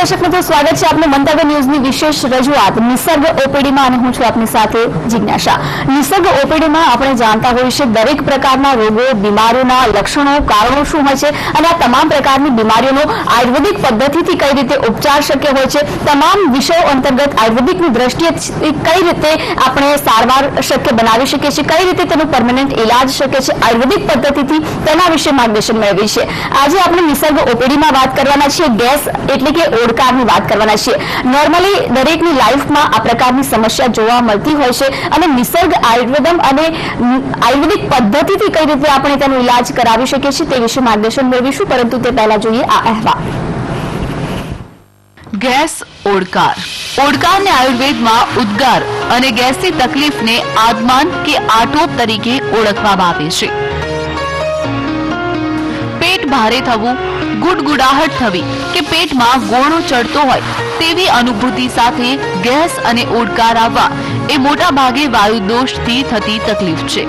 દર્શક મિત્રો, સ્વાગત છે આપનું મંતવ્ય ન્યૂઝની વિશેષ રજૂઆત નિસર્ગ ઓપીડીમાં અને હું છું આપની સાથે જિજ્ઞાસા। નિસર્ગ ઓપીડીમાં આપણે જાણતા હોઈએ છીએ દરેક પ્રકારના રોગો, બીમારીઓના લક્ષણો, કારણો શું હોય છે અને આ તમામ પ્રકારની બીમારીઓનો આયુર્વેદિક પદ્ધતિથી કઈ રીતે ઉપચાર શક્ય હોય છે, તમામ વિષયો અંતર્ગત આયુર્વેદિકની દ્રષ્ટિએ કઈ રીતે આપણે સારવાર શક્ય બનાવી શકીએ છીએ, કઈ રીતે તેનો પરમેનન્ટ ઇલાજ શક્ય છે આયુર્વેદિક પદ્ધતિથી, તેના વિશે માર્ગદર્શન મેળવીએ છીએ। આજે આપણે નિસર્ગ ઓપીડીમાં વાત કરવાના છીએ ગેસ એટલે કે ઓડકારની વાત કરવાના છીએ। નોર્મલી દરેકની લાઈફમાં આ પ્રકારની સમસ્યા જોવા મળતી હોય છે અને નિસર્ગ આયુર્વેદમ અને આયુર્વેદિક પદ્ધતિથી કઈ રીતે આપણે તેનો ઇલાજ કરાવી શકીએ છીએ તે વિશે માર્ગદર્શન મેળવીશું, પરંતુ તે પહેલા જોઈએ આ અહેવાલ। ગેસ ઓડકાર ઓડકારને આયુર્વેદમાં ઉદ્ગાર અને ગેસની તકલીફને આદમાન કે આટોપ તરીકે ઓળખવામાં આવે છે। પેટ ભારે થવું, ગુડગુડાહટ થવી કે પેટમાં ગોળો ચડતો હોય તેવી અનુભૂતિ સાથે ગેસ અને ઓડકાર આવવા એ મોટા ભાગે વાયુદોષથી થતી તકલીફ છે।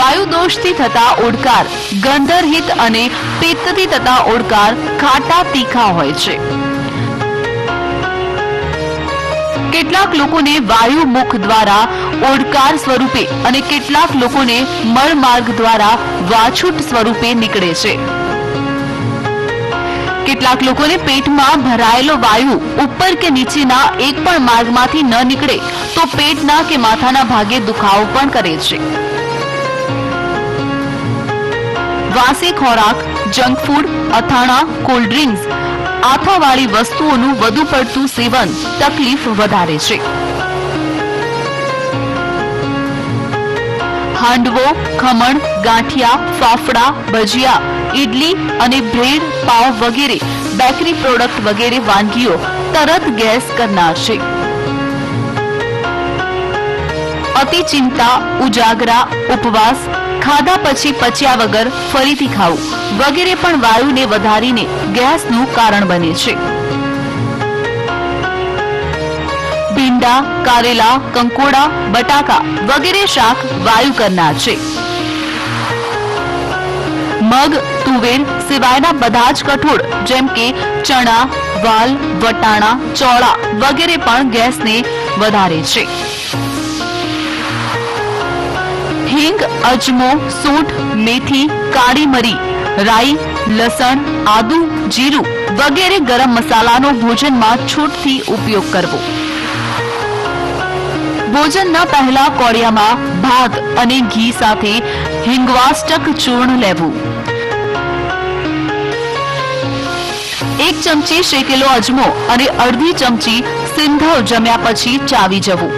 વાયુદોષથી થતા ઓડકાર ગંધરહિત અને પિત્તથી થતા ઓડકાર ખાટા તીખા હોય છે। કેટલાક લોકોને વાયુ મુખ દ્વારા ઓડકાર સ્વરૂપે અને કેટલાક લોકોને મળ માર્ગ દ્વારા વાછૂટ સ્વરૂપે નીકળે છે। કેટલાક લોકોને પેટમાં ભરાયેલો વાયુ ઉપર કે નીચેના એક પણ માર્ગમાંથી ન નીકળે તો પેટના કે માથાના ભાગે દુખાવો પણ કરે છે। વાસી ખોરાક, જંક ફૂડ, અથાણા, કોલ્ડ ડ્રિંક્સ, આથાવાળી વસ્તુઓનું વધુ પડતું સેવન તકલીફ વધારે છે। હાંડવો, ખમણ, ગાંઠિયા, ફાફડા, ભજીયા, ઇડલી અને બ્રેડ, પાવ વગેરે બેકરી પ્રોડક્ટ વગેરે વાનગીઓ તરત ગેસ કરનાર છે। અતિ ચિંતા, ઉજાગરા, ઉપવાસ, ખાધા પછી પચ્યા વગર ફરીથી ખાવું વગેરે પણ વાયુને વધારીને ગેસનું કારણ બને છે। ભીંડા, કારેલા, કંકોડા, બટાકા વગેરે શાક વાયુ કરનાર છે। મગ, તુવેર સિવાયના બધા જ કઠોળ જેમ કે ચણા, વાલ, વટાણા, ચોળા વગેરે પણ ગેસને વધારે છે। હિંગ, અજમો, સૂંઠ, મેથી, કાળી મરી, રાઈ, લસણ, આદુ, જીરું વગેરે ગરમ મસાલાનો ભોજનમાં છૂટથી ઉપયોગ કરવો। ભોજનના પહેલા કોળિયામાં ભાત અને ઘી સાથે હિંગવાષ્ટક ચૂર્ણ લેવું। 1 ચમચી શેકેલો અજમો અને અડધી ચમચી સિંધવ જમ્યા પછી ચાવી જવું।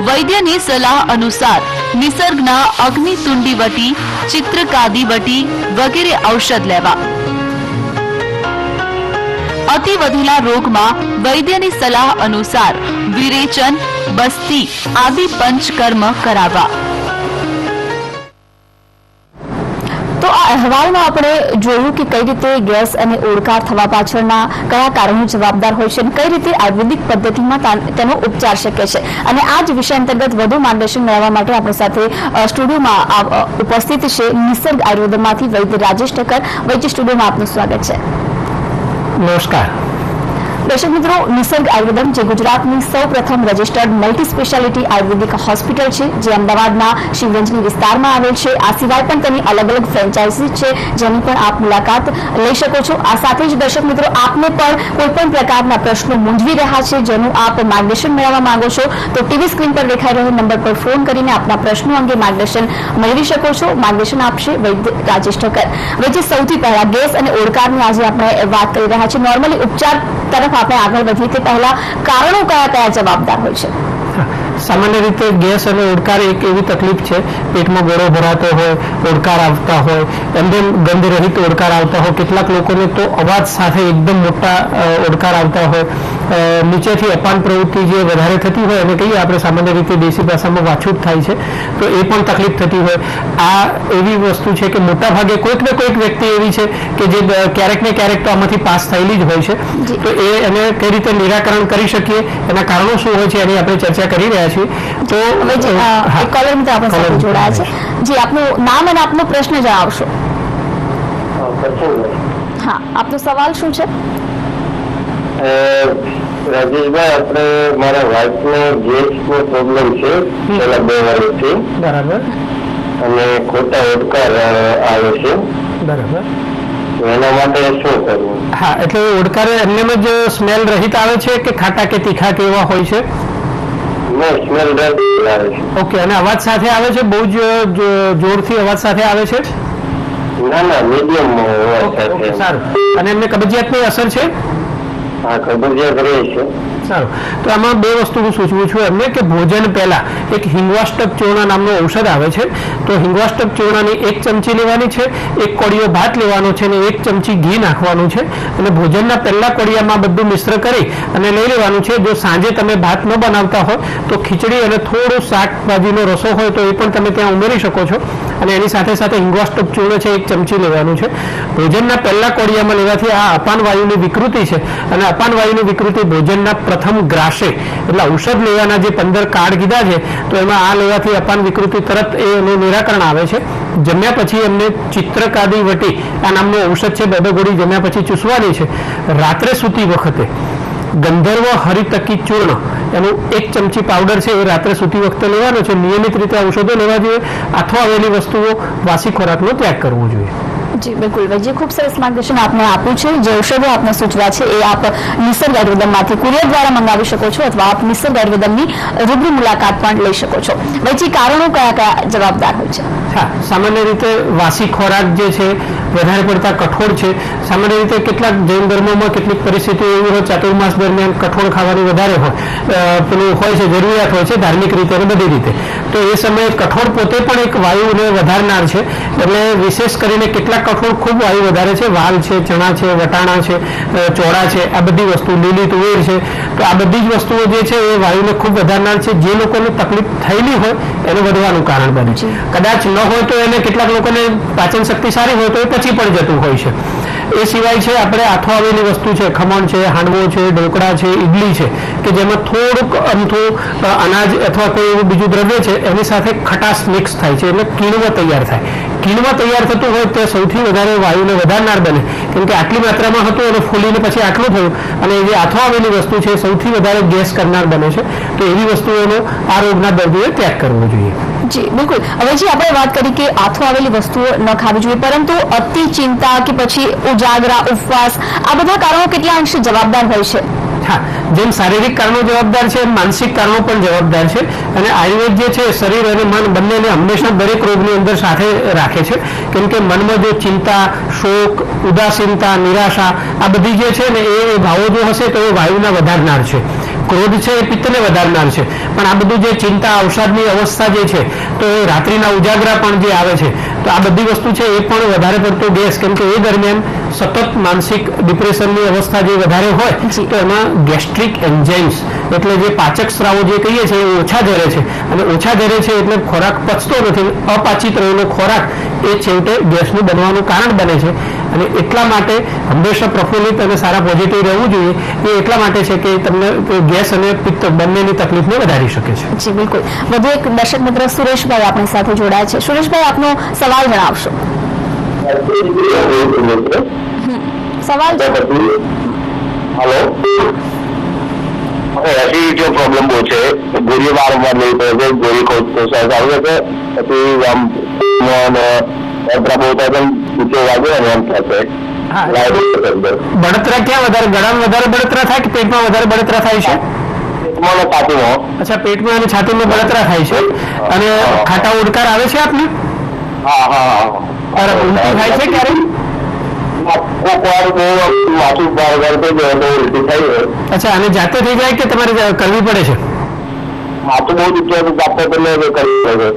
વૈદ્યની સલાહ અનુસાર નિસર્ગના અગ્નિતુંડી વટી, ચિત્રકાદી વટી વગેરે ઔષધ લેવા। અતિ વધેલા રોગમાં વૈદ્યની સલાહ અનુસાર વિરેચન, બસ્તી આદિ પંચકર્મ કરાવવા। તો આ અહેવાલમાં આપણે જોયું કે કઈ રીતે ગેસ અને ઓડકાર થવા પાછળના કયા કારણો જવાબદાર હોય છે અને કઈ રીતે આયુર્વેદિક પદ્ધતિમાં તેનો ઉપચાર શક્ય છે, અને આ જ વિષય અંતર્ગત વધુ માર્ગદર્શન મેળવવા માટે આપણી સાથે સ્ટુડિયોમાં ઉપસ્થિત છે નિસર્ગ આયુર્વેદમાંથી વૈદ્ય રાજેશ ઠક્કર। વૈદ્ય, સ્ટુડિયોમાં આપનું સ્વાગત છે। નમસ્કાર દર્શક મિત્રો, નિસર્ગ આયુર્વેદમ જે ગુજરાતની સૌપ્રથમ રજિસ્ટર્ડ મલ્ટી સ્પેશિયાલિટી આયુર્વેદિક હોસ્પિટલ છે જે અમદાવાદના શિવગંજની વિસ્તારમાં આવેલ છે। આ સિવાય પણ તેની અલગ અલગ ફ્રેન્ચાઇઝી છે જેની પણ આપ મુલાકાત લઈ શકો છો। આ સાથે જ દર્શક મિત્રો, આપને પણ કોઈ પણ પ્રકારના પ્રશ્નો મૂંઝવી રહ્યા છે જેનું આપ માર્ગદર્શન મેળવવા માંગો છો તો ટીવી સ્ક્રીન પર દેખાઈ રહેલ નંબર પર ફોન કરીને આપના પ્રશ્નો અંગે માર્ગદર્શન મેળવી શકો છો। માર્ગદર્શન આપશે વૈદ્ય રાજેશ ઠક્કર। વૈદ્ય, સૌથી પહેલા ગેસ અને ઓડકારની આજે આપણે વાત કરી રહ્યા છીએ। નોર્મલી ઉપચાર તરફ આપણે આગળ વધીએ તે પહેલા કારણો કયા કયા જવાબદાર હોય છે? સામાન્ય રીતે ગેસ અને ઓડકાર એક એવી તકલીફ છે, પેટમાં ગોળો ભરાતો હોય, ઓડકાર આવતા હોય, એકદમ ગંધરહિત ઓડકાર આવતા હોય, કેટલાક લોકોને તો અવાજ સાથે એકદમ મોટા ઓડકાર આવતા હોય, નીચેથી અપાન પ્રવૃત્તિ જે વધારે થતી હોય અને કહીએ આપણે સામાન્ય રીતે દેશી ભાષામાં વાછૂટ થાય છે તો એ પણ તકલીફ થતી હોય। આ એવી વસ્તુ છે કે મોટા ભાગે કોઈક ને કોઈક વ્યક્તિ એવી છે કે જે ક્યારેક ને ક્યારેક તો આમાંથી પાસ થયેલી જ હોય છે, તો એ એને કઈ રીતે નિરાકરણ કરી શકીએ, એના કારણો શું હોય છે એની આપણે ચર્ચા કરી રહ્યા છીએ। તો કોલર મિત્ર આપણા સાથે જોડાયા છે। જી, આપનું નામ અને આપનો પ્રશ્ન જણાવશો। હા, આપનો સવાલ શું છે? રાજેશભાઈ, આપણે મારા વાઇફને ગેસનો પ્રોબ્લેમ છે છેલ્લા 2 વર્ષથી. બરાબર. અને ખોટા ઓડકાર આવે છે. બરાબર. એના માટે શું કરવું? હા, એટલે ઓડકાર એમનેમ જ સ્મેલ રહિત આવે છે કે ખાટા કે તીખા કે એવા હોય છે? સ્મેલ આવે છે. ઓકે, અને અવાજ સાથે આવે છે? બહુ જ જોરથી અવાજ સાથે આવે છે? ના, મીડિયમ અવાજ ઓકે, સાથે. સારું. અને એમને કબજિયાતની અસર છે? હા, કબજિયાત રહે છે. સારું. તો આમાં 2 વસ્તુ હું સૂચવું છું એમને કે ભોજન પહેલા એક હિંગવાષ્ટક ચૂર્ણ નામનું ઔષધ આવે છે. તો હિંગવાષ્ટક ચૂર્ણની 1 ચમચી લેવાની છે, 1 કોળિયો ભાત લેવાનો છે અને 1 ચમચી ઘી નાખવાનું છે. અને ભોજનના પહેલા કોળિયામાં બધું મિશ્ર કરી અને લઈ લેવાનું છે. જો સાંજે તમે ભાત ન બનાવતા હોય તો ખીચડી અને થોડું શાકભાજીનો રસો હોય તો એ પણ તમે ત્યાં ઉમેરી શકો છો. અને એની સાથે સાથે હિંગવાષ્ટક ચૂર્ણ છે 1 ચમચી લેવાનું છે. ભોજનના પહેલા કોળિયામાં લેવાથી આ અપાન વાયુની વિકૃતિ છે અને અપાન વાયુની વિકૃતિ ભોજનના પ્રથમ ગ્રાસે એટલે ઔષધ લેવાના જે 15 કાર્ડ કીધા છે તો એમાં આ લેવાથી અપાન વિકૃતિ તરત એનું નિરાકરણ આવે છે. જમ્યા પછી એમને ચિત્રકાદી વટી આ નામનું ઔષધ છે 2 ગોળી જમ્યા પછી ચૂસવાની છે. રાત્રે સૂતી વખતે ગંધર્વ હરિતકી ચૂર્ણ એનું 1 ચમચી પાવડર છે એ રાત્રે સૂતી વખતે લેવાનો છે. નિયમિત રીતે ઔષધો લેવા જોઈએ. આથો આવેલી વસ્તુઓ વાસી ખોરાકનો ત્યાગ કરવો જોઈએ. જી બિલકુલ ભાઈ, ખૂબ સરસ માર્ગદર્શન આપને આપ્યું છે. જે ઔષધો આપને સૂચવ્યા છે એ આપ નિસર્ગ આયુર્વેદમમાંથી કુરિયર દ્વારા મંગાવી શકો છો અથવા આપ નિસર્ગ આયુર્વેદમની રૂબરૂ મુલાકાત પણ લઈ શકો છો. ભાઈ, કારણો કયા જવાબદાર હોય છે? હા, સામાન્ય રીતે વાસી ખોરાક જે છે વધારે પડતા કઠોળ છે. સામાન્ય રીતે કેટલાક જૈન ધર્મોમાં કેટલીક પરિસ્થિતિ એવી હોય ચાતુર્માસ દરમિયાન કઠોળ ખાવાની વધારે હોય પેલું હોય છે, જરૂરિયાત હોય છે ધાર્મિક રીતે અને બધી રીતે. તો એ સમયે કઠોળ પોતે પણ એક વાયુને વધારનાર છે. એટલે વિશેષ કરીને કેટલાક કઠોળ ખૂબ વાયુ વધારે છે. વાલ છે, ચણા છે, વટાણા છે, ચોળા છે, આ બધી વસ્તુ, લીલી તુવેર છે. તો આ બધી જ વસ્તુઓ જે છે એ વાયુને ખૂબ વધારનાર છે. જે લોકોને તકલીફ થયેલી હોય એને વધવાનું કારણ બને છે. કદાચ ન હોય તો એને કેટલાક લોકોને પાચન શક્તિ સારી હોય તો એ પછી પણ જતું હોય છે. એ સિવાય છે આપણે આથો આવેલી વસ્તુ છે, ખમણ છે, હાંડવો છે, ઢોકળા છે, ઇડલી છે કે જેમાં થોડુંક અમથું અનાજ અથવા કોઈ એવું બીજું દ્રવ્ય છે એની સાથે ખટાશ મિક્સ થાય છે એટલે કીણવો તૈયાર થાય. કીણવા તૈયાર થતું હોય તે સૌથી વધારે વાયુને વધારનાર બને. કેમ કે આટલી માત્રામાં હતું અને ફૂલીને પછી આટલું થયું અને જે આથો આવેલી વસ્તુ છે સૌથી વધારે ગેસ કરનાર બને છે. તો એવી વસ્તુઓનો આ રોગના દર્દીએ ત્યાગ કરવો જોઈએ. જી બિલકુલ. હવે જે આપણે વાત કરી કે આથો આવેલી વસ્તુઓ ન ખાવી જોઈએ, પરંતુ અતિ ચિંતા કે પછી ઉજાગરા, ઉપવાસ, આ બધા કારણો કેટલા અંશે જવાબદાર હોય છે? હા, જેમ શારીરિક કારણો જવાબદાર છે એમ માનસિક કારણો પણ જવાબદાર છે. અને આયુર્વેદ જે છે શરીર અને મન બંનેને હંમેશા દરેક રોગની અંદર સાથે રાખે છે. કેમ કે મનમાં જો ચિંતા, શોક, ઉદાસીનતા, નિરાશા આ બધી જે છે ને એ ભાવો જો હશે તો એ વાયુના વધારનાર છે. ક્રોધ છે એ પિત્તને વધારનાર છે. પણ આ બધું જે ચિંતા, અવસાદની અવસ્થા જે છે તો એ રાત્રિના ઉજાગરા પણ જે આવે છે તો આ બધી વસ્તુ છે એ પણ વધારે પડતો ગેસ. કેમ કે એ દરમિયાન સતત માનસિક ડિપ્રેશનની અવસ્થા જે વધારે હોય તો એમાં ગેસ્ટ્રિક એન્ઝાઇમ્સ એટલે જે પાચક સ્રાવો જે કહીએ છીએ એ ઓછા ઝરે છે. અને ઓછા ઝરે છે એટલે ખોરાક પચતો નથી. અપાચિત રહેલો ખોરાક એ છેવટે ગેસનું બનવાનું કારણ બને છે. અને એટલા માટે હંમેશા પ્રફુલ્લિત અને સારા પોઝિટિવ રહેવું જોઈએ. એ એટલા માટે છે કે તમને ગેસ અને પિત્ત બંનેની તકલીફને વધારી શકે છે. જી બિલકુલ. વધુ એક દર્શક મિત્ર સુરેશભાઈ આપણી સાથે જોડાયા છે. સુરેશભાઈ, આપનો સવાલ જણાવશો. સવાલ હેલો, એસિડિટીનો પ્રોબ્લેમ બહુ છે. ગોળી વારંવાર લેવી પડે છે. ગોળી ખાવ તો સાહેબ આવે છે પછી આમ બહુ થાય વાગે અને એમ થશે. બળતરા ક્યાં વધારે, ગળામાં વધારે બળતરા થાય કે પેટમાં વધારે બળતરા થાય છે? છાતીમાં. અચ્છા, પેટમાં અને છાતીમાં બળતરા થાય છે. અને ખાટા ઉડકાર આવે છે આપને? હા. ઉલટી થાય છે ક્યારે? અચ્છા, અને જાતે થઈ જાય કે તમારે કરવી પડે છે? માથું બહુ દુખે જાતે કરવી પડે.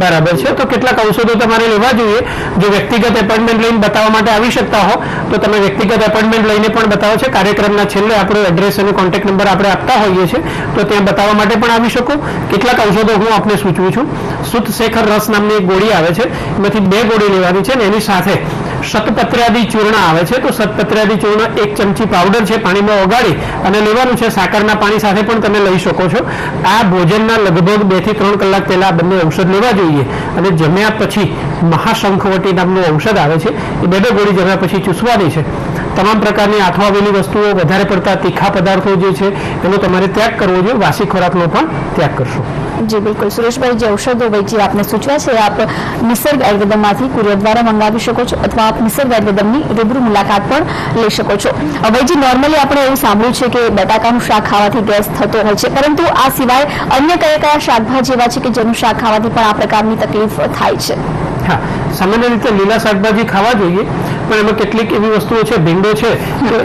બરાબર છે. તો કેટલાક ઔષધો તમારે લેવા જોઈએ. જો વ્યક્તિગત એપોઇન્ટમેન્ટ લઈને બતાવવા માટે આવી શકતા હો તો તમે વ્યક્તિગત એપોઇન્ટમેન્ટ લઈને પણ બતાવો છો. કાર્યક્રમના છેલ્લે આપણો એડ્રેસ અને કોન્ટેક્ટ નંબર આપણે આપતા હોઈએ છીએ તો ત્યાં બતાવવા માટે પણ આવી શકો. કેટલાક ઔષધો હું આપને સૂચવું છું. શુદ્ધ શેખર રસ નામની એક ગોળી આવે છે, એમાંથી 2 ગોળી લેવાની છે ને એની સાથે શતપત્રાદી ચૂર્ણ આવે છે. તો શતપત્રાદી ચૂર્ણ 1 ચમચી પાવડર છે, પાણીમાં ઓગાળી અને લેવાનું છે. સાકરના પાણી સાથે પણ તમે લઈ શકો છો. આ ભોજનના લગભગ 2 થી 3 કલાક પહેલા આ બંને ઔષધ લેવા જોઈએ. અને જમ્યા પછી મહાશંખવટી નામનું ઔષધ આવે છે, એ 2 ગોળી જમ્યા પછી ચૂસવાની છે. તમામ પ્રકારની આથવાવેલી વસ્તુઓ, વધારે પડતા તીખા પદાર્થો જે છે એનો તમારે ત્યાગ કરવો જોઈએ. વાસી ખોરાકનો પણ ત્યાગ કરશો. જી બિલકુલ. સુરેશભાઈ, જે ઔષધો વૈદ્ય આપને સૂચવ્યા છે આપ નિસર્ગ આયુર્વેદમમાંથી કુરિયર દ્વારા મંગાવી શકો છો, અથવા આપ નિસર્ગ આયુર્વેદમની રૂબરૂ મુલાકાત પણ લઈ શકો છો. વૈદ્ય, નોર્મલી આપણે એવું સાંભળ્યું છે કે બટાકાનું શાક ખાવાથી ગેસ થતો હોય છે, પરંતુ આ સિવાય અન્ય કયા કયા શાકભાજી એવા છે કે જેનું શાક ખાવાથી પણ આ પ્રકારની તકલીફ થાય છે? હા, સામાન્ય રીતે લીલા શાકભાજી ખાવા જોઈએ, પણ એમાં કેટલીક એવી વસ્તુઓ છે, ભીંડો છે, તો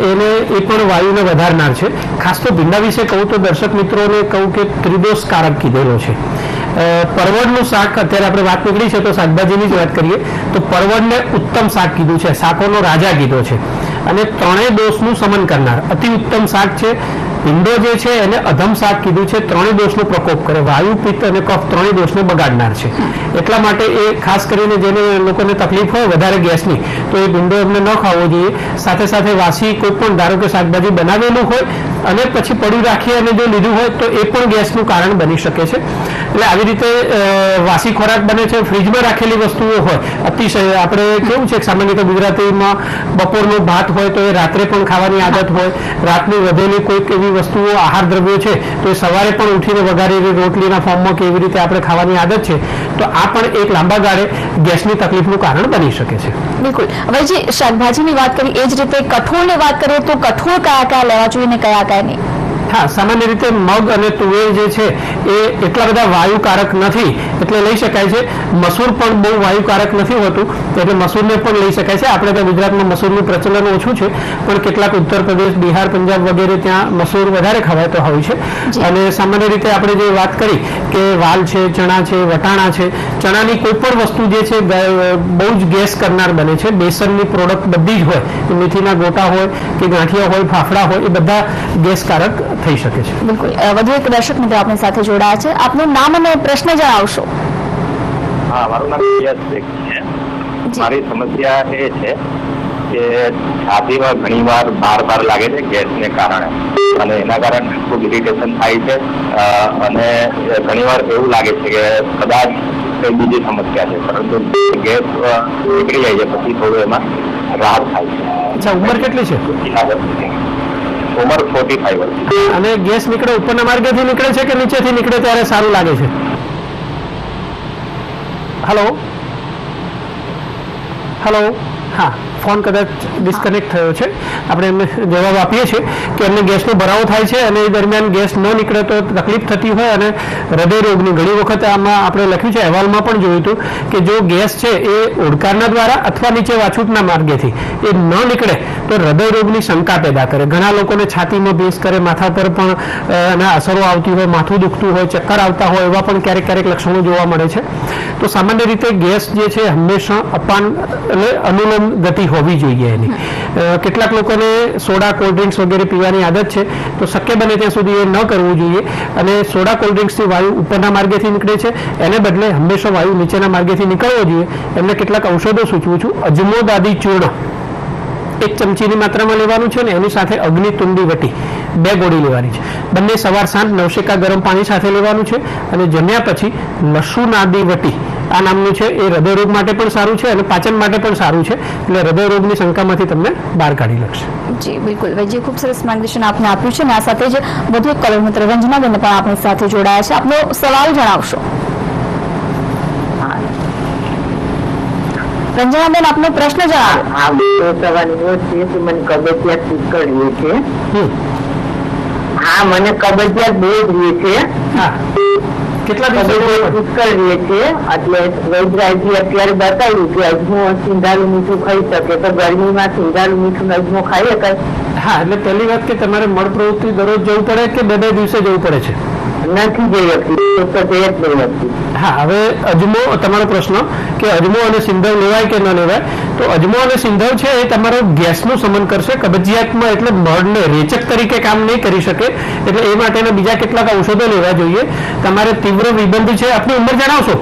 એ પણ વાયુને વધારનાર છે. ખાસ તો ભીંડા વિશે કહું તો દર્શક મિત્રોને કહું કે ત્રિદોષકારક કીધેલો છે. પરવળનું શાક, અત્યારે આપણે વાત નીકળી છે તો શાકભાજીની જ વાત કરીએ તો પરવળને ઉત્તમ શાક કીધું છે, શાકોનો રાજા કીધો છે, અને 3 દોષનું શમન કરનાર અતિ ઉત્તમ શાક છે. ભીંડો જે છે એને અધમ શાક કીધું છે, 3 દોષનો પ્રકોપ કરે, વાયુ, પિત્ત અને કફ 3 દોષને બગાડનાર છે. એટલા માટે એ ખાસ કરીને જેને લોકોને તકલીફ હોય વધારે ગેસની, તો એ ભીંડો એમને ન ખાવો જોઈએ. સાથે સાથે વાસી કોઈ પણ ધારો કે શાકભાજી બનાવેલું હોય અને પછી પડ્યું રાખી અને જો લીધું હોય તો એ પણ ગેસનું કારણ બની શકે છે. એટલે આવી રીતે વાસી ખોરાક બને છે. ફ્રીજમાં રાખેલી વસ્તુઓ હોય, અતિશય આપણે કેવું છે સામાન્ય રીતે ગુજરાતીમાં બપોરનો ભાત હોય તો એ રાત્રે પણ ખાવાની આદત હોય. રાતની વધેલી કોઈક એવી વસ્તુઓ, આહાર દ્રવ્યો છે તો એ સવારે પણ ઉઠીને વઘારેલી રોટલીના ફોર્મમાં કે એવી રીતે આપણે ખાવાની આદત છે, તો આ પણ એક લાંબા ગાળે ગેસની તકલીફનું કારણ બની શકે છે. બિલકુલ. હવે જે શાકભાજીની વાત કરી એ જ રીતે કઠોળની વાત કરીએ તો કઠોળ કયા કયા લેવા જોઈએ ને કયા કયા નહીં? હા, સામાન્ય રીતે મગ અને તુવેર જે છે એ એટલા બધા વાયુકારક નથી, એટલે લઈ શકાય છે. મસૂર પણ બહુ વાયુકારક નથી હોતું, એટલે મસૂરને પણ લઈ શકાય છે. આપણે ત્યાં ગુજરાતમાં મસૂરનું પ્રચલન ઓછું છે, પણ કેટલાક ઉત્તર પ્રદેશ, બિહાર, પંજાબ વગેરે ત્યાં મસૂર વધારે ખવાતો હોય છે. અને સામાન્ય રીતે આપણે જે વાત કરી કે વાલ છે, ચણા છે, વટાણા છે, ચણાની કોઈ પણ વસ્તુ જે છે બહુ જ ગેસ કરનાર બને છે. બેસનની પ્રોડક્ટ બધી જ હોય, કે મેથીના ગોટા હોય કે ગાંઠિયા હોય, ફાફડા હોય, એ બધા ગેસકારક થઈ શકે છે. બિલકુલ. વધુ એક દર્શક મિત્ર આપણી સાથે જોડાયા છે. આપનું નામ અને પ્રશ્ન જણાવશો. હા, મારું નામ યશ છે. મારી સમસ્યા એ છે કે છાતીમાં ઘણીવાર બાર લાગે છે ગેસને કારણે, અને એના કારણે ખૂબ ઇરિટેશન થાય છે, અને ઘણીવાર એવું લાગે છે કે કદાચ કઈ બીજી સમસ્યા છે, પરંતુ ગેસ નીકળી જાય છે પછી થોડું એમાં રાહત થાય છે. અચ્છા, ઉંમર કેટલી છે? ઉંમર 45 વર્ષ. અને ગેસ નીકળે ઉપરના માર્ગેથી નીકળે છે કે નીચેથી નીકળે ત્યારે સારું લાગે છે? હેલો. હા, ફોન કદાચ ડિસ્કનેક્ટ થયો છે. આપણે એમને જવાબ આપીએ છીએ કે એમને ગેસનો ભરાવો થાય છે અને એ દરમિયાન ગેસ ન નીકળે તો તકલીફ થતી હોય, અને હૃદય રોગની ઘણી વખત આમાં આપણે લખ્યું છે, અહેવાલમાં પણ જોયું હતું કે જો ગેસ છે એ ઓડકારના દ્વારા અથવા નીચે વાછૂટના માર્ગેથી એ ન નીકળે તો હૃદય રોગની શંકા પેદા કરે. ઘણા લોકોને છાતીમાં ભેંસ કરે, માથા પર પણ એના અસરો આવતી હોય, માથું દુખતું હોય, ચક્કર આવતા હોય, એવા પણ ક્યારેક લક્ષણો જોવા મળે છે. તો સામાન્ય રીતે ગેસ જે છે હંમેશા અપાન એટલે અનુલોમ ગતિ હોવી જોઈએ એની. કેટલાક લોકોને સોડા, કોલ્ડ ડ્રિંક્સ વગેરે પીવાની આદત છે, તો શક્ય બને ત્યાં સુધી એ ન કરવું જોઈએ. અને સોડા, કોલ્ડ ડ્રિંક્સથી વાયુ ઉપરના માર્ગેથી નીકળે છે, એને બદલે હંમેશા વાયુ નીચેના માર્ગેથી નીકળવો જોઈએ. એમને કેટલાક ઔષધો સૂચવું છું. અજમોદાદી ચૂર્ણ 1 ચમચીની માત્રામાં લેવાનું છે, અને એની સાથે અગ્નિતુંડી વટી 2 ગોળી લેવાની છે. બંને સવાર સાંજ નવશેકા ગરમ પાણી સાથે લેવાનું છે. અને જમ્યા પછી લસુનાદી વટી આ નામનું છે, એ હૃદયરોગ માટે પણ સારું છે અને પાચન માટે પણ સારું છે. એટલે હૃદયરોગની શંકામાંથી તમને બહાર કાઢી નાખશે. જી બિલકુલ. વૈદ્ય, ખૂબ સરસ માર્ગદર્શન આપને આપ્યું છે, અને આ સાથે જ વધુ એક કોલર મિત્ર રંજનાબેન પણ આપણી સાથે જોડાયા છે. આપનો સવાલ જણાવશો. રંજનાબેન, આપનો પ્રશ્ન જણાવો. હા, સવાલ એવો છે કે મને કબજિયાત નીકળીએ છે. હા, મને કબજિયાત બહુ જ રહે છે. હા, કેટલા દિવસો નીકળીએ છે, એટલે વૈદ્યરાજજી અત્યારે બતાવ્યું કે અજમો સિંધાલું મીઠું ખાઈ શકે, તો ગરમીમાં સિંધાલું મીઠું અજમો ખાઈ શકાય? હા, એટલે પહેલી વાત કે તમારે મળ પ્રવૃત્તિ દરરોજ જવું પડે કે 2 દિવસે જવું પડે છે? નથી જઈ શકતી, તો જઈ જ નહીં શકતી. હા, હવે અજમો, તમારો પ્રશ્ન કે અજમો અને સિંધવ લેવાય કે ન લેવાય, તો અજમો અને સિંધવ છે એ તમારો ગેસનું શમન કરશે, કબજિયાતમાં એટલે મળને રેચક તરીકે કામ નહીં કરી શકે. એટલે એ માટેના બીજા કેટલાક ઔષધો લેવા જોઈએ. તમારે તીવ્ર વિબંધ છે. આપની ઉંમર જણાવશો?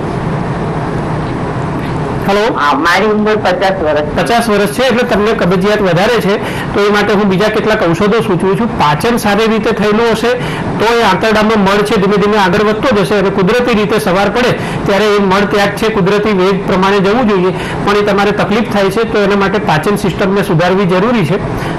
હેલો, મારી ઉંમર 50 વર્ષ. 50 વર્ષ છે, એટલે તમને કબજિયાત વધારે છે, તો એ માટે હું બીજા કેટલાક ઔષધો સૂચવું છું. પાચન સારી રીતે થયેલું હશે તો એ આંતરડામાં મળ છે ધીમે ધીમે આગળ વધતો જશે, અને કુદરતી રીતે સવાર પડે ત્યારે એ મળ ત્યાગ છે કુદરતી વેગ પ્રમાણે જવું જોઈએ. પણ એ તમારે તકલીફ થાય છે તો એના માટે પાચન સિસ્ટમને સુધારવી જરૂરી છે.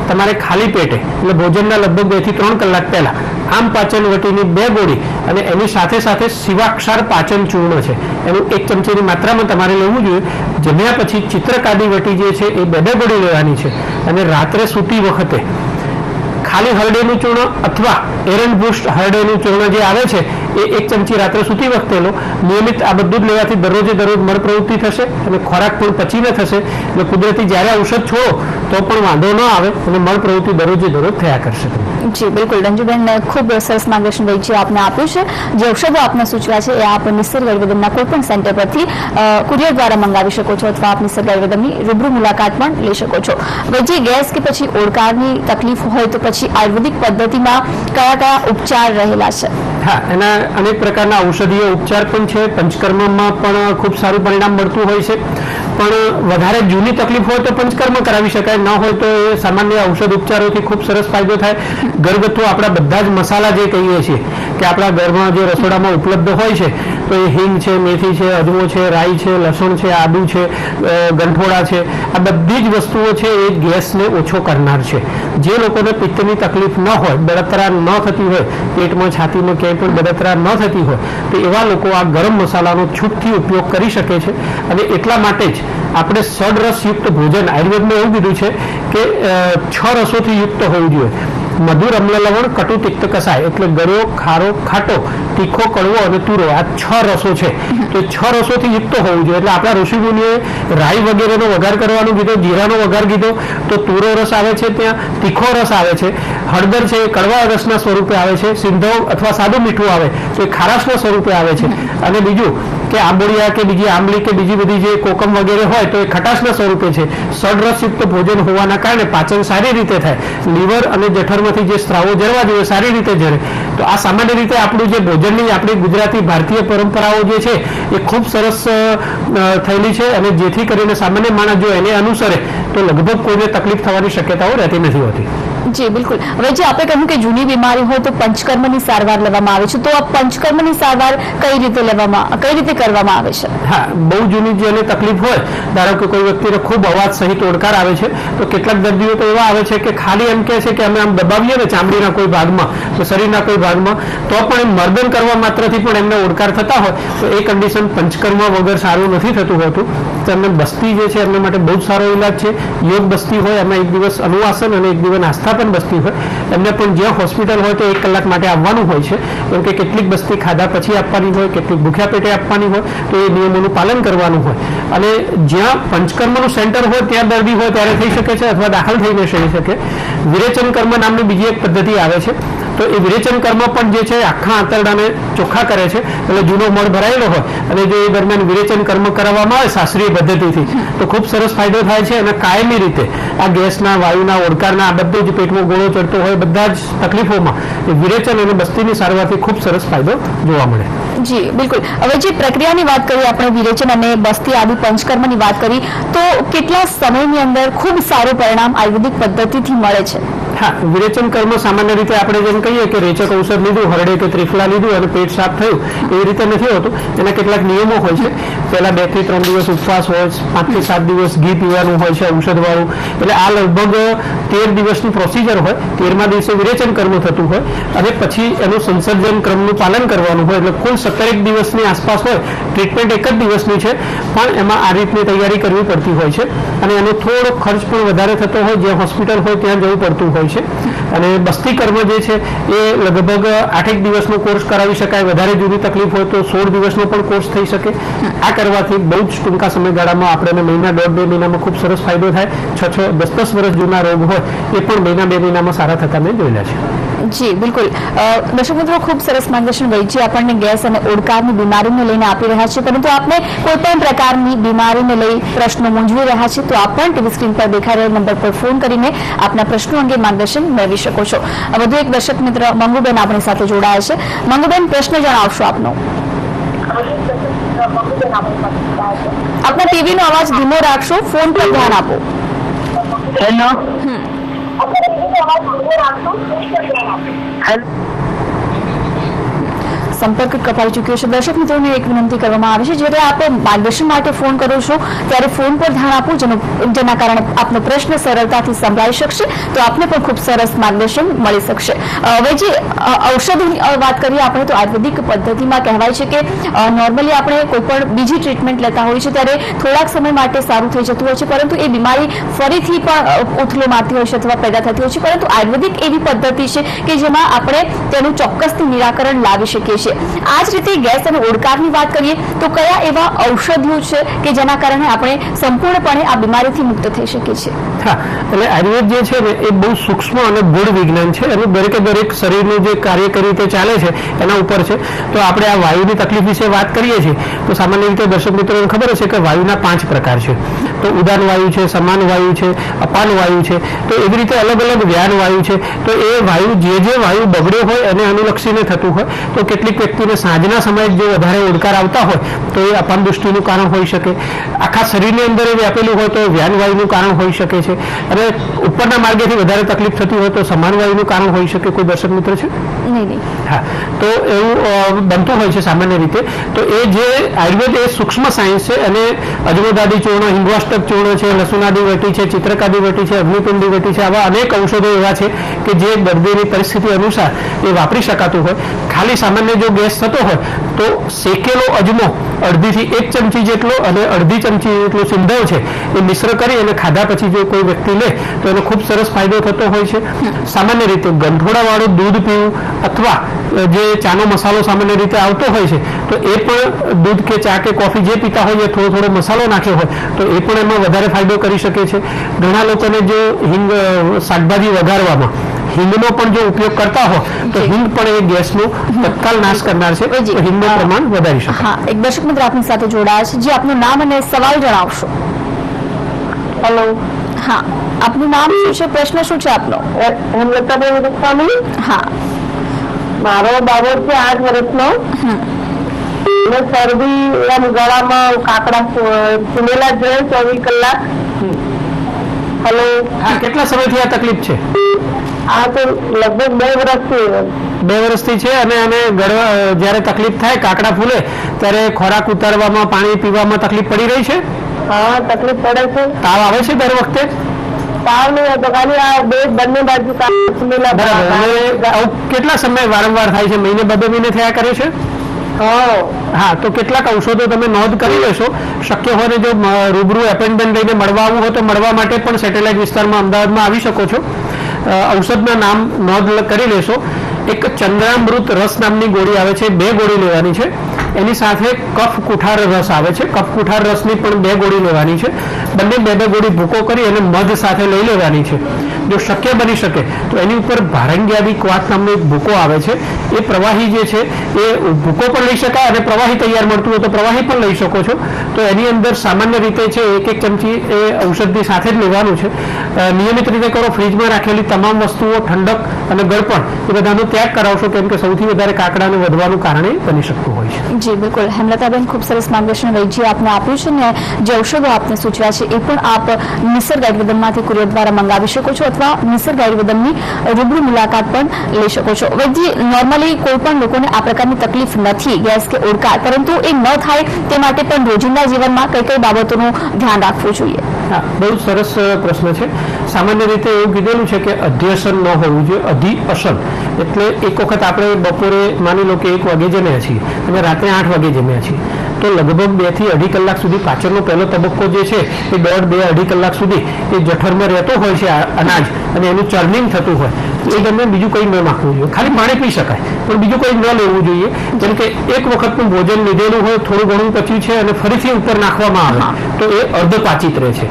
તમારે ખાલી પેટે એટલે ભોજનના લગભગ 2 થી 3 કલાક પહેલા આમ પાચન વટીની 2 ગોળી અને એની સાથે સાથે શિવાક્ષાર પાચન ચૂર્ણ છે એનું 1 ચમચીની માત્રામાં તમારે લેવું જોઈએ. જમ્યા પછી ચિત્રકાદી વટી જે છે એ 2 ગોળી લેવાની છે, અને રાત્રે સૂતી વખતે ખાલી હરડેનું ચૂર્ણ અથવા એરન્ડબુસ્ટ હરડેનું ચૂર્ણ જે આવે છે એ 1 ચમચી રાત્રે સૂતી વખતે લો. નિયમિત આ બધું જ લેવાથી દરરોજે દરરોજ મળ પ્રવૃત્તિ થશે અને ખોરાક પણ પચીને થશે, એટલે કુદરતી જ્યારે ઔષધ છોડો તો પણ વાંધો ન આવે અને મળ પ્રવૃત્તિ દરરોજે દરરોજ થયા કરશે. જી બિલકુલ, રંજુબેન ખૂબ સરસ માર્ગદર્શન વૈદ્ય આપને આપ્યું છે. જે ઔષધો આપને સૂચવ્યા છે એ આપ નિસર્ગ આયુર્વેદમના કોઈ પણ સેન્ટર પરથી કુરિયર દ્વારા મંગાવી શકો છો, અથવા આપ નિસર્ગ આયુર્વેદમની રૂબરૂ મુલાકાત પણ લઈ શકો છો. વૈદ્ય ગેસ કે પછી ઓડકારની તકલીફ હોય તો પછી આયુર્વેદિક પદ્ધતિમાં કયા કયા ઉપચાર રહેલા છે? હા, એના અનેક પ્રકારના ઔષધીય ઉપચાર પણ છે. પંચકર્મમાં પણ ખૂબ સારું પરિણામ મળતું હોય છે, પણ વધારે જૂની તકલીફ હોય તો પંચકર્મ કરાવી શકાય, ન હોય તો એ સામાન્ય ઔષધ ઉપચારોથી ખૂબ સરસ ફાયદો થાય. ઘરગથ્થુ આપણા બધા જ મસાલા જે કહીએ છીએ કે આપણા ઘરમાં જે રસોડામાં ઉપલબ્ધ હોય છે, તો એ હિંગ છે, મેથી છે, અજમો છે, રાઈ છે, લસણ છે, આદુ છે, ગંઠોડા છે, આ બધી જ વસ્તુઓ છે એ ગેસને ઓછો કરનાર છે. જે લોકોને પિત્તની તકલીફ ન હોય, બળતરા ન થતી હોય, પેટમાં છાતીમાં ક્યાંય પણ બળતરા ન થતી હોય, તો એવા લોકો આ ગરમ મસાલાનો છૂટથી ઉપયોગ કરી શકે છે. અને એટલા માટે જ આપણે ષડરસયુક્ત ભોજન આયુર્વેદમાં એવું કીધું છે કે 6 રસોથી યુક્ત હોવું જોઈએ. મધુર, અમ્લ, લવણ, કટુ, તિક્ત, કસાય, એટલે ગળ્યો, ખારો, ખાટો, તીખો, કડવો અને તુરો, આ 6 રસો છે. તો 6 રસોથી યુક્ત હોવું જોઈએ. એટલે આપણા ઋષિમુનિએ રાઈ વગેરેનો વઘાર કરવાનું કીધું, જીરાનો વઘાર કીધો, તો તુરો રસ આવે છે, ત્યાં તીખો રસ આવે છે, હળદર છે એ કડવા રસના સ્વરૂપે આવે છે, સિંધવ અથવા સાદું મીઠું આવે તો એ ખારાશના સ્વરૂપે આવે છે, અને બીજું કે આંબોળિયા કે બીજી આંબલી કે બીજી બધી જે કોકમ વગેરે હોય તો એ ખટાશના સ્વરૂપે છે. ષડરસયુક્ત ભોજન હોવાના કારણે પાચન સારી રીતે થાય, લીવર અને જઠરમાંથી જે સ્ત્રાવો જરવા જોઈએ સારી રીતે જરે. તો આ સામાન્ય રીતે આપણું જે ભોજનની આપણી ગુજરાતી ભારતીય પરંપરાઓ જે છે એ ખૂબ સરસ થયેલી છે, અને જેથી કરીને સામાન્ય માણસ જો એને અનુસરે તો લગભગ કોઈને તકલીફ થવાની શક્યતાઓ રહેતી નથી હોતી. જી બિલકુલ. હવે જે આપણે કહ્યું કે જૂની બીમારી હોય તો પંચકર્મની સારવાર લેવામાં આવે છે, તો આ પંચકર્મની સારવાર કઈ રીતે કરવામાં આવે છે? હા, બહુ જૂની જેને તકલીફ હોય, ધારો કે કોઈ વ્યક્તિને ખૂબ અવાજ સહિત ઓડકાર આવે છે, તો કેટલાક દર્દીઓ તો એવા આવે છે કે ખાલી એમ કહે છે કે અમે આમ દબાવીએ ને ચામડીના કોઈ ભાગમાં કે શરીરના કોઈ ભાગમાં, તો પણ એમ મર્દન કરવા માત્રથી પણ એમને ઓડકાર થતા હોય, તો એ કન્ડિશન પંચકર્મ વગર સારું નથી થતું હોતું. તો એમને બસ્તી જે છે એમના માટે બહુ જ સારો ઇલાજ છે. યોગ બસ્તી હોય, એમાં એક દિવસ અનુવાસન અને એક દિવસ આસ્થા પણ બસ્તી હોય, એમને પણ જ્યાં હોસ્પિટલ હોય તો 1 કલાક માટે આવવાનું હોય છે, કેમ કે કેટલીક બસ્તી ખાધા પછી આપવાની હોય, કેટલીક ભૂખ્યા પેટે આપવાની હોય, તો એ નિયમોનું પાલન કરવાનું હોય. અને જ્યાં પંચકર્મનું સેન્ટર હોય ત્યાં દર્દી હોય ત્યારે થઈ શકે છે, અથવા દાખલ થઈને થઈ શકે. વિરેચન કર્મ નામની બીજી એક પદ્ધતિ આવે છે, તો એ વિરેચન કર્મ પણ જે છે આખા આંતરડાને ચોખ્ખા કરે છે. એટલે જૂનો મળ ભરાયેલો હોય અને જો એ દરમિયાન વિરેચન કર્મ કરાવવામાં આવે શાસ્ત્રીય પદ્ધતિથી તો ખૂબ સરસ ફાયદો થાય છે. અને કાયમી રીતે આ ગેસના, વાયુના, ઓડકારના, આ બધું જ પેટમાં ગોળો ચડતો હોય બધા જ તકલીફોમાં વિરેચન અને બસ્તીની સારવારથી ખૂબ સરસ ફાયદો જોવા મળે. જી બિલકુલ. હવે જે પ્રક્રિયાની વાત કરી આપણે, વિરેચન અને બસ્તી આદિ પંચકર્મની વાત કરી, તો કેટલા સમયની અંદર ખૂબ સારું પરિણામ આયુર્વેદિક પદ્ધતિથી મળે છે? હા, વિરેચન કર્મ સામાન્ય રીતે આપણે જેમ કહીએ કે રેચક ઔષધ લીધું, હરડે કે ત્રિફલા લીધું અને પેટ સાફ થયું, એવી રીતે નથી હોતું. એના કેટલાક નિયમો હોય છે. પહેલા 2 થી 3 દિવસ ઉપવાસ હોય, 5 થી 7 દિવસ ઘી પીવાનું હોય છે ઔષધવાળું. એટલે આ લગભગ 13 દિવસની પ્રોસિજર હોય. 13મા દિવસે વિરેચન કર્મ થતું હોય અને પછી એનું સંસર્જન ક્રમનું પાલન કરવાનું હોય. એટલે કુલ 17 દિવસની આસપાસ હોય. ટ્રીટમેન્ટ 1 જ દિવસની છે, પણ એમાં આ રીતની તૈયારી કરવી પડતી હોય છે, અને એનો થોડો ખર્ચ પણ વધારે થતો હોય. જ્યાં હોસ્પિટલ હોય ત્યાં જવું પડતું હોય છે. અને બસ્તી કર્મ જે છે એ લગભગ 8 દિવસનો કોર્સ કરાવી શકાય. વધારે જુદી તકલીફ હોય તો 16 દિવસનો પણ કોર્સ થઈ શકે. આ કરવાથી બહુ જ ટૂંકા સમયગાળામાં આપણને મહિના, 1.5-2 મહિનામાં ખૂબ સરસ ફાયદો થાય. 6-10 વર્ષ જૂના રોગ હોય એ પણ મહિના, 2 મહિનામાં સારા થતા મેં જોયેલા છે. જી બિલકુલ. દર્શક મિત્રો, ખૂબ સરસ માર્ગદર્શન વૈદ્ય આપણને ગેસ અને ઓડકારની બીમારીને લઈને આપી રહ્યા છે, પરંતુ આપને કોઈ પણ પ્રકારની બીમારીને લઈ પ્રશ્નો મૂંઝવી રહ્યા છે તો આપ પણ ટીવી સ્ક્રીન પર દેખાઈ રહેલા નંબર પર ફોન કરીને આપના પ્રશ્નો અંગે માર્ગદર્શન મેળવી શકો છો. વધુ એક દર્શક મિત્ર મંગુબેન આપણી સાથે જોડાયા છે. મંગુબેન, પ્રશ્ન જણાવશો આપનો? આપના ટીવીનો અવાજ ધીમો રાખશો, ફોન પર ધ્યાન આપો. હેલો સંપર્ક કપાઈ ચૂક્યો છે. દર્શક મિત્રોને એક વિનંતી કરવામાં આવી છે, જ્યારે આપ માર્ગદર્શન માટે ફોન કરો છો ત્યારે ફોન પર ધ્યાન આપો, જેના કારણે આપનો પ્રશ્ન સરળતાથી સંભળાઈ શકશે, તો આપને પણ ખૂબ સરસ માર્ગદર્શન મળી શકશે. હવે ઔષધની વાત કરીએ આપણે, તો આયુર્વેદિક પદ્ધતિમાં કહેવાય છે કે નોર્મલી આપણે કોઈ પણ બીજી ટ્રીટમેન્ટ લેતા હોઈએ છીએ ત્યારે થોડાક સમય માટે સારું થઈ જતું હોય છે, પરંતુ એ બીમારી ફરીથી પણ ઉથલો મારતી હોય છે અથવા પેદા થતી હોય છે. પરંતુ આયુર્વેદિક એવી પદ્ધતિ છે કે જેમાં આપણે તેનું ચોક્કસથી નિરાકરણ લાવી શકીએ છીએ. આ જ રીતે ગેસ અને ઓડકારની વાત કરીએ તો કયા એવા ઔષધિઓ છે કે જેના કારણે આપણે સંપૂર્ણપણે આ બીમારીથી મુક્ત થઈ શકીએ છીએ? હા, એટલે આયુર્વેદ જે છે ને એ બહુ સૂક્ષ્મ અને ગૂઢ વિજ્ઞાન છે અને દરેકે દરેક શરીરનું જે કાર્ય કરી રીતે ચાલે છે એના ઉપર છે. તો આપણે આ વાયુની તકલીફ વિશે વાત કરીએ છીએ તો સામાન્ય રીતે દર્શક મિત્રોને ખબર હશે કે વાયુના 5 પ્રકાર છે. તો ઉદાન વાયુ છે, સમાન વાયુ છે, અપાન વાયુ છે, તો એવી રીતે અલગ અલગ વ્યાન વાયુ છે. તો એ વાયુ જે વાયુ બગડ્યો હોય અને અનુલક્ષીને થતું હોય, તો કેટલીક વ્યક્તિને સાંજના સમયે જે વધારે ઓડકાર આવતા હોય તો એ અપાન દૃષ્ટિનું કારણ હોઈ શકે. આખા શરીરની અંદર એ વ્યાપેલું હોય તો વ્યાન વાયુનું કારણ હોઈ શકે છે. અને ઉપરના માર્ગેથી વધારે તકલીફ થતી હોય તો સમાન વાયુનું કારણ હોઈ શકે. કોઈ દર્શક મિત્ર છે? નહીં. હા, તો એવું બનતું હોય છે સામાન્ય રીતે. તો એ જે આયુર્વેદ એ સૂક્ષ્મ સાયન્સ છે અને અજમોદાદી ચૂર્ણ, હિંગવાષ્ટક ચૂર્ણ છે, લસુનાદી વટી છે, ચિત્રકાદી વટી છે, અગ્નિપિંડી વટી છે, આવા અનેક ઔષધો એવા છે કે જે દર્દીની પરિસ્થિતિ અનુસાર એ વાપરી શકાતું હોય. ખાલી સામાન્ય જો ગેસ થતો હોય તો શેકેલો અજમો અડધીથી 1 ચમચી જેટલો અને અડધી ચમચી જેટલો સિંધવ છે એ મિશ્ર કરી અને ખાધા પછી જો કોઈ વ્યક્તિ લે તો એને ખૂબ સરસ ફાયદો થતો હોય છે. સામાન્ય રીતે ગંઠોડાવાળું દૂધ પીવું અથવા જે ચાનો મસાલો સામાન્ય રીતે આવતો હોય છે તો એ પણ દૂધ કે ચા કે કોફી જે પીતા હોય એ થોડો થોડો મસાલો નાખ્યો હોય તો એ પણ એમાં વધારે ફાયદો કરી શકે છે. ઘણા લોકોને જો હિંગ શાકભાજી વઘારવામાં હિંગનો પણ જો ઉપયોગ કરતા હોય તો હિંગ પણ એ ગેસનો તત્કાલ નાશ કરનાર છે, તો હિંગનું પ્રમાણ વધારી શકે. હા, એક દર્શક મિત્ર આપની સાથે જોડાયા છે. જે આપનું નામ અને સવાલ જણાવશો. હેલો હા, આપનું નામ શું છે, પ્રશ્ન શું છે આપનો? હેમલતાબેન રૂપાણી. હા, મારો બાબો છે 8 વર્ષનો. અને શરદી આમ ગળામાં કાકડા ફૂલેલા જ રહે 24 કલાક. હેલો. હા, કેટલા સમયથી આ તકલીફ છે? આ તો લગભગ 2 વર્ષથી. 2 વર્ષથી છે. અને ગળવા જ્યારે તકલીફ થાય, કાકડા ફૂલે ત્યારે ખોરાક ઉતારવામાં, પાણી પીવામાં તકલીફ પડી રહી છે? હા, તકલીફ પડે છે. તાવ આવે છે દર વખતે? તાવ નહીં હતો, ખાલી આ બંને બાજુ કાકડા ફૂલેલા. બરાબર. અને કેટલા સમય વારંવાર થાય છે? મહિને 2 મહિને થયા કરે છે? હા, તો કેટલાક ઔષધો તમે નોંધ કરી લેશો. શક્ય હોય ને જો રૂબરૂ એપોઇન્ટમેન્ટ લઈને મળવા આવવું હોય તો મળવા માટે પણ સેટેલાઇટ વિસ્તારમાં અમદાવાદમાં આવી શકો છો. ઔષધના નામ નોંધ કરી લેશો. એક ચંદ્રામૃત રસ નામની ગોળી આવે છે, 2 ગોળી લેવાની છે. એની સાથે કફ કુઠાર રસ આવે છે, કફ કુઠાર રસની પણ 2 ગોળી લેવાની છે. બંને 2 ગોળી ભૂકો કરી અને મધ સાથે લઈ લેવાની છે. જો શક્ય બની શકે તો એની ઉપર ભારંગિયાદી ક્વાથ નામનો એક ભૂકો આવે છે, એ પ્રવાહી જે છે એ ભૂકો પણ લઈ શકાય અને પ્રવાહી તૈયાર મળતું હોય તો પ્રવાહી પણ લઈ શકો છો. તો એની અંદર સામાન્ય રીતે છે 1 ચમચી એ ઔષધની સાથે જ લેવાનું છે. નિયમિત રીતે કરો. ફ્રીજમાં રાખેલી તમામ વસ્તુઓ, ઠંડક અને ગળપણ એ બધાનો ત્યાગ કરાવશો, કેમ કે સૌથી વધારે કાકડાને વધવાનું કારણે બની શકતું હોય છે. જી બિલકુલ. હેમલતાબેન, ખૂબ સરસ માર્ગદર્શન વૈદ્યજી આપને આપ્યું છે ને જે ઔષધો આપને સૂચવ્યા છે એ પણ આપ નિસર્ગ આયુર્વેદમમાંથી કુરિયર દ્વારા મંગાવી શકો છો અથવા નિસર્ગ આયુર્વેદમની રૂબરૂ મુલાકાત પણ લઈ શકો છો. વૈદ્ય, નોર્મલી કોઈ પણ લોકોને આ પ્રકારની તકલીફ નથી, ગેસ કે ઓડકાર, પરંતુ એ ન થાય તે માટે પણ રોજિંદા જીવનમાં કઈ કઈ બાબતોનું ધ્યાન રાખવું જોઈએ? હા, બહુ સરસ પ્રશ્ન છે. સામાન્ય રીતે એવું કીધેલું છે કે અધ્યસન ન હોવું જોઈએ, અધિઅસન. એટલે એક વખત આપણે બપોરે માની લો કે 1 વાગે જમ્યા છીએ અને રાત્રે 8 વાગે જમ્યા છીએ તો લગભગ 2 થી 2.5 કલાક સુધી પાચનનો પહેલો તબક્કો જે છે એ 1.5-2.5 કલાક સુધી એ જઠરમાં રહેતો હોય છે અનાજ અને એનું ચર્નિંગ થતું હોય. એ દરમિયાન બીજું કંઈ ન નાખવું જોઈએ. ખાલી પાણી પી શકાય પણ બીજું કંઈ ન લેવું જોઈએ. જેમ કે એક વખતનું ભોજન લીધેલું હોય, થોડું ઘણું પચ્યું છે અને ફરીથી ઉપર નાખવામાં આવે તો એ અર્ધપાચિત રહે છે.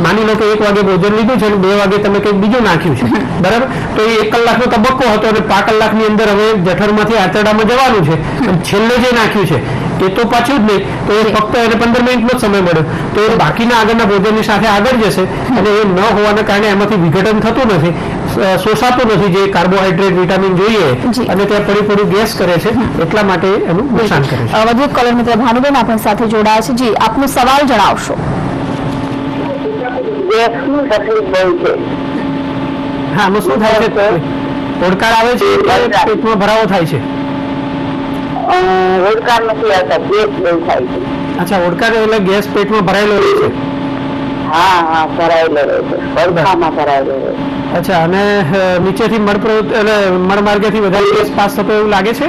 માની લો કે 1 વાગે ભોજન લીધું છે અને 2 વાગે તમે કંઈક બીજું નાખ્યું છે, બરાબર, તો એ 1 કલાકનો તબક્કો હતો અને 5 કલાકની અંદર હવે જઠરમાંથી આંતરડામાં જવાનું છે અને છેલ્લે જે નાખ્યું છે એ તો પાછું જ નહીં, તો એ ફક્ત એને 15 મિનિટનો જ સમય મળ્યો, તો એ બાકીના આગળના ભોજનની સાથે આગળ જશે અને એ ન હોવાના કારણે એમાંથી વિઘટન થતું નથી, શોષાતું નથી જે કાર્બોહાઈડ્રેટ વિટામિન જોઈએ અને ત્યાં પડી ગેસ કરે છે, એટલા માટે એનું નુકસાન કરે છે. વધુ એક કોલર મિત્ર ભાનુબેન આપણી સાથે જોડાયા છે. જી, આપનો સવાલ જણાવશો. ગેસની તકલીફ બહુ છે. હા, આમાં શું થાય છે? ઓડકાર આવે છે એટલે પેટમાં ભરાવો થાય છે. ઓડકાર નથી આવતા, ગેસ બહુ થાય છે. અચ્છા, ઓડકાર એટલે ગેસ પેટમાં ભરાયેલો રહે છે. હા, ભરાયેલો રહે છે, પડખામાં ભરાયેલો રહે છે. અચ્છા, અને નીચેથી મળ માર્ગેથી વધારે ગેસ પાસ થતો એવું લાગે છે?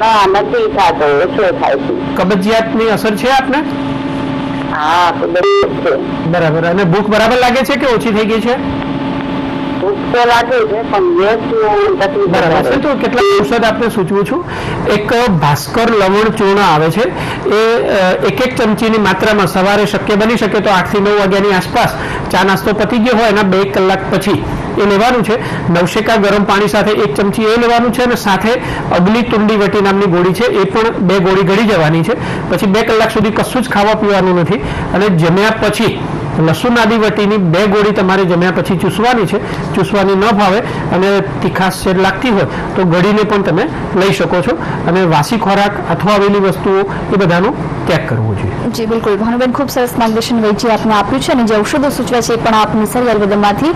ના, નથી થતો, ઓછો થાય છે. કબજિયાતની અસર છે આપને? હા, છે. બરાબર. અને ભૂખ બરાબર લાગે છે કે ઓછી થઈ ગઈ છે? ભૂખ તો લાગે છે પણ ગેસની તકલીફ બરાબર છે. તો કેટલાક ઔષધ આપને સૂચવું છું. એક ભાસ્કર લવણ ચૂર્ણ આવે છે, એ 1 ચમચીની માત્રામાં સવારે શક્ય બની શકે તો 8 થી 9 વાગ્યાની આસપાસ ચા નાસ્તો પતી ગયો હોય એના 2 કલાક પછી એ લેવાનું છે. નવશેકા ગરમ પાણી સાથે 1 ચમચી એ લેવાનું છે અને સાથે અગ્નિ તુંડી વટી નામની ગોળી છે, એ પણ 2 ગોળી ગળી જવાની છે. પછી 2 કલાક સુધી કશું જ ખાવા પીવાનું નથી અને જમ્યા પછી લસુણ આદિ વટીની 2 ગોળી તમારે જમ્યા પછી ચૂસવાની છે. ચૂસવાની ન ભાવે અને તીખાશ લાગતી હોય તો ગળીને પણ તમે લઈ શકો છો અને વાસી ખોરાક અથવા આવેલી વસ્તુઓ એ બધાનો ત્યાગ કરવો જોઈએ. જી બિલકુલ ભાનુબેન, ખૂબ સરસ માર્ગદર્શન વૈદ્ય આપને આપ્યું છે અને જે ઔષધો સૂચવે છે એ પણ આપ નિસર્ગ આયુર્વેદમાંથી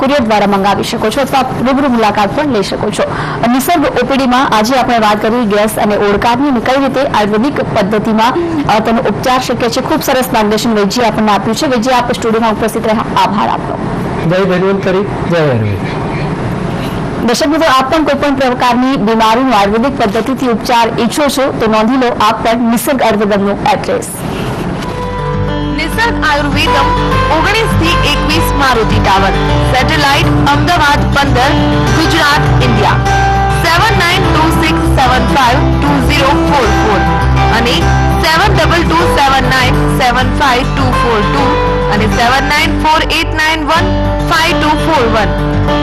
કુરિયર દ્વારા મંગાવી શકો છો અથવા રૂબરૂ મુલાકાત પણ લઈ શકો છો. નિસર્ગ ઓપીડીમાં આજે આપણે વાત કરી ગેસ અને ઓડકારની અને કઈ રીતે આયુર્વેદિક પદ્ધતિમાં તેનો ઉપચાર શક્ય છે. ખૂબ સરસ માર્ગદર્શન વૈદ્ય આપણને આપ્યું છે. વૈદ્ય, આપ સ્ટુડિયોમાં ઉપસ્થિત રહ્યા, આભાર આપનો. જય ધન્વંતરી, જય આયુર્વેદ. દર્શક મિત્રો, આપ પણ કોઈ પણ પ્રકારની બીમારીનો આયુર્વેદિક પદ્ધતિથી ઉપચાર ઈચ્છો છો તો નોંધી લો આપ પણ નિસર્ગ આયુર્વેદમનું એડ્રેસ. નિસર્ગ આયુર્વેદમ 19 થી 21 Maruti tower, satellite Ahmedabad 15, Gujarat, India. 7926752044 અને 7227975242 અને 7948915241.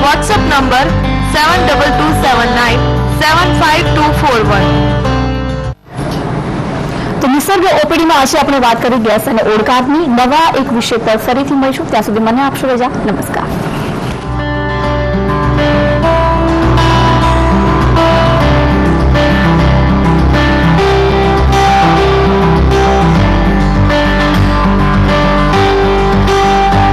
WhatsApp number 7227975241. તો નિસર્ગ ઓપીડીમાં આજે આપણે વાત કરી ગેસ અને ઓડકારની. નવા એક વિષય પર ફરીથી મળીશું. ત્યાં સુધી મને આપશો રજા. નમસ્કાર.